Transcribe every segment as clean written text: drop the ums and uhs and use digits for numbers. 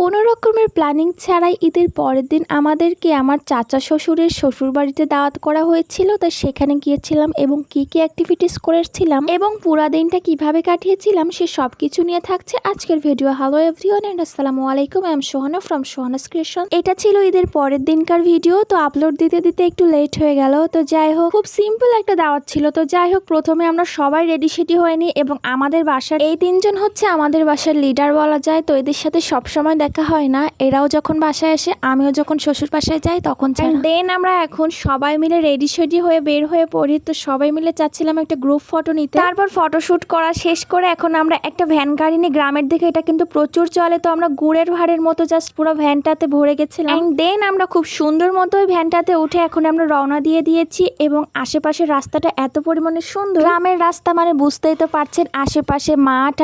কোনো রকমের প্ল্যানিং ছাড়াই ঈদের পরের দিন আমাদেরকে আমার চাচা শ্বশুরের শ্বশুরবাড়িতে দাওয়াত করা হয়েছিল। তো সেখানে গিয়েছিলাম এবং কি কি অ্যাক্টিভিটিস করেছিলাম এবং পুরা দিনটা কিভাবে কাটিয়েছিলাম সে সব কিছু নিয়ে থাকছে আজকের ভিডিও। হ্যালো এভরিওয়ান এন্ড আসসালামু আলাইকুম, I am Sohana from Sohana's creation. এটা ছিল ঈদের পরের দিনকার ভিডিও। তো আপলোড দিতে দিতে একটু লেট হয়ে গেল। তো যাই হোক, খুব সিম্পল একটা দাওয়াত ছিল। তো যাই হোক, প্রথমে আমরা সবাই রেডি সেডি হয়নি এবং আমাদের বাসার এই তিনজন হচ্ছে আমাদের বাসার লিডার বলা যায়। তো এদের সাথে সবসময় দেখা হয় না, এরাও যখন বাসায় আসে আমিও যখন শ্বশুর বাসায় যাই তখন দেন আমরা এখন সবাই মিলে রেডি সেডি হয়ে বের হয়ে পড়ি। তো সবাই মিলে চাচ্ছিলাম একটা গ্রুপ ফটো নিতে। তারপর ফটোশুট করা শেষ করে এখন আমরা একটা ভ্যান গাড়ি নিয়ে গ্রামের দিকে, এটা কিন্তু প্রচুর চলে, তো আমরা গুড়ের ভাড়ের মতো জাস্ট পুরো ভ্যানটাতে ভরে গেছিলাম। দেন আমরা খুব সুন্দর মতো ওই ভ্যানটাতে উঠে এখন আমরা রওনা দিয়ে দিয়েছি এবং আশেপাশের রাস্তাটা এত পরিমাণে সুন্দর। গ্রামের রাস্তা মানে বুঝতেই তো পারছেন, আশেপাশে মাঠ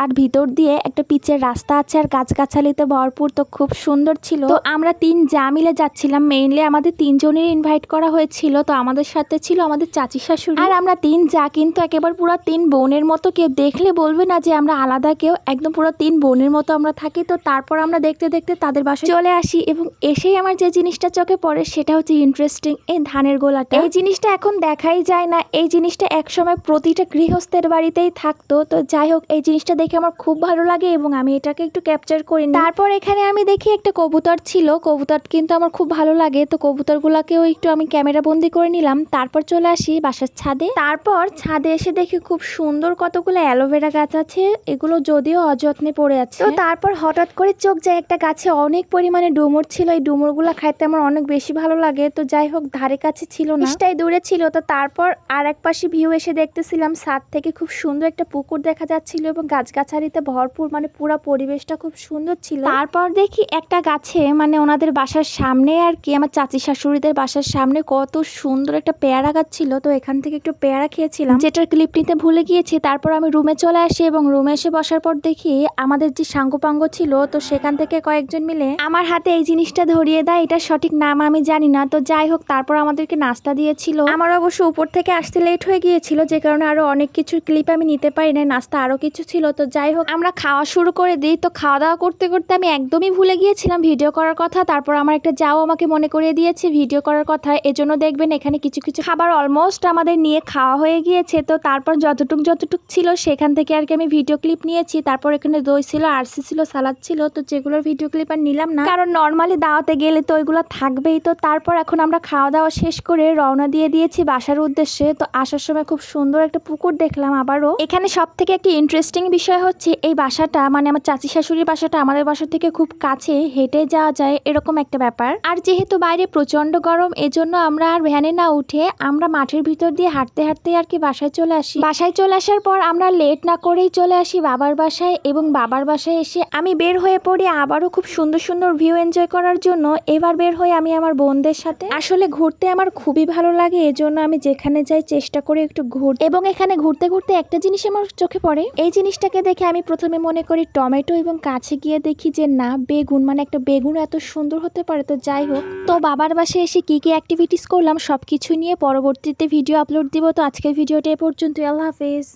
আর ভিতর দিয়ে একটা পিচের রাস্তা আছে আর গাছগাছালিতে ভরপুর। তো খুব সুন্দর ছিল। তো আমরা তিন যা মিলে যাচ্ছিলাম, মেইনলি আমাদের তিনজনের ইনভাইট করা হয়েছিল। তো আমাদের সাথে ছিল আমাদের চাচি শাশুড়ি আর আমরা তিন যা, কিন্তু একেবারে পুরো তিন বোনের মতো, কেউ দেখলে বলবে না যে আমরা আলাদা কেউ, একদম পুরো তিন বোনের মতো আমরা থাকি। তো তারপর আমরা দেখতে দেখতে তাদের বাসায় চলে আসি এবং এসেই আমার যে জিনিসটা চোখে পড়ে সেটা হচ্ছে ইন্টারেস্টিং, এই ধানের গোলাটা। এই জিনিসটা এখন দেখাই যায় না, এই জিনিসটা একসময় প্রতিটা গৃহস্থের বাড়িতেই থাকতো। তো যাই হোক, এই জিনিসটা দেখে আমার খুব ভালো লাগে এবং আমি এটাকে একটু ক্যাপচার করি। তারপর এখানে আমি দেখি একটা কবুতর ছিল, কবুতর কিন্তু আমার খুব ভালো লাগে। তো কবুতরগুলোকেও একটু আমি ক্যামেরা বন্দি করে নিলাম। তারপর চলে আসি বাসার ছাদে। তারপর ছাদে এসে দেখি খুব সুন্দর কতগুলো অ্যালোভেরা গাছ আছে, এগুলো যদিও অযত্নে পড়ে আছে। তো তারপর হঠাৎ করে চোখ যায় একটা গাছে অনেক পরিমাণে ডুমুর ছিল, এই ডুমুরগুলো খাইতে আমার অনেক বেশি ভালো লাগে। তো যাই হোক, ধারে কাছে ছিল না, ইষ্টাই দূরে ছিল। তো তারপর আর এক পাশে ভিউ এসে দেখতেছিলাম ছাদ থেকে খুব সুন্দর একটা পুকুর দেখা যাচ্ছিল এবং গাছগাছালিতে ভরপুর, মানে পুরো পরিবেশটা খুব সুন্দর ছিল। তারপর দেখি একটা গাছে, মানে ওনাদের বাসার সামনে আর কি, আমার চাচি শাশুড়িদের বাসার সামনে কত সুন্দর একটা পেয়ারা গাছ ছিল। তো এখান থেকে একটু পেয়ারা খেয়েছিলাম, যেটার ক্লিপ নিতে ভুলে গিয়েছি। তারপর আমি রুমে চলে আসি এবং রুমে এসে বসার পর দেখি আমাদের যে সাঙ্গপাঙ্গ ছিল, তো সেখান থেকে কয়েকজন মিলে আমার হাতে এই জিনিসটা ধরিয়ে দেয়। এটা সঠিক নাম আমি জানি না। তো যাই হোক, তারপর আমাদেরকে নাস্তা দিয়েছিল। আমার অবশ্য উপর থেকে আসতে লেট হয়ে গিয়েছিল, যে কারণে আরো অনেক কিছুর ক্লিপ আমি নিতে পারি না, নাস্তা আরো কিছু ছিল। তো যাই হোক, আমরা খাওয়া শুরু করে দিই। তো খাওয়া দাওয়া করতে করতে আমি একদমই ভুলে গিয়েছিলাম ভিডিও করার কথা। তারপর আমার একটা যাও আমাকে মনে করিয়ে দিয়েছে ভিডিও করার কথা, এজন্য দেখবেন এখানে কিছু কিছু খাবার অলমোস্ট আমাদের নিয়ে খাওয়া হয়ে গিয়েছে। তো তারপর যতটুক ছিল সেখান থেকে আর কি আমি ভিডিও ক্লিপ নিয়েছি। তারপর এখানে দই ছিল, আরসি ছিল, সালাদ ছিল। তো যেগুলোর ভিডিও ক্লিপ আর নিলাম না, কারণ নর্মালি দাওয়াতে গেলে তো ওইগুলো থাকবেই। তো তারপর এখন আমরা খাওয়া দাওয়া শেষ করে রওনা দিয়ে দিয়েছি বাসার উদ্দেশ্যে। তো আসার সময় খুব সুন্দর একটা পুকুর দেখলাম আবারও। এখানে সব থেকে একটি ইন্টারেস্টিং বিষয় হচ্ছে এই বাসাটা, মানে আমার চাচি শাশুড়ির বাসাটা আমাদের বাসা থেকে খুব কাছে, হেঁটে যাওয়া যায় এরকম একটা ব্যাপার। আর যেহেতু বাইরে প্রচন্ড গরম, এজন্য আমরা আর ভ্যানে না উঠে আমরা মাঠের ভিতর দিয়ে হাঁটতে হাঁটতে আর কি বাসায় চলে আসি। বাসায় চলে আসার পর আমরা লেট না করেই চলে আসি বাবার বাসায় এবং বাবার বাসায় এসে আমি বের হয়ে পড়ি আবারও খুব সুন্দর সুন্দর ভিউ এনজয় করার জন্য। এবার বের হয়ে আমি আমার বোনদের সাথে, আসলে ঘুরতে আমার খুবই ভালো লাগে, এজন্য আমি যেখানে যাই চেষ্টা করি একটু ঘুরতে। এবং এখানে ঘুরতে ঘুরতে একটা জিনিস আমার চোখে পড়ে, এই জিনিসটাকে দেখে আমি প্রথমে মনে করি টমেটো এবং কাছে গিয়ে দেখি যে না, বেগুন, মানে একটা বেগুন এত সুন্দর হতে পারে। তো যাই হোক, তো বাবার বাসায় এসে কি কি অ্যাক্টিভিটিস করলাম সবকিছু নিয়ে পরবর্তীতে ভিডিও আপলোড দিব। তো আজকের ভিডিওটা এ পর্যন্ত, আল্লাহ হাফেজ।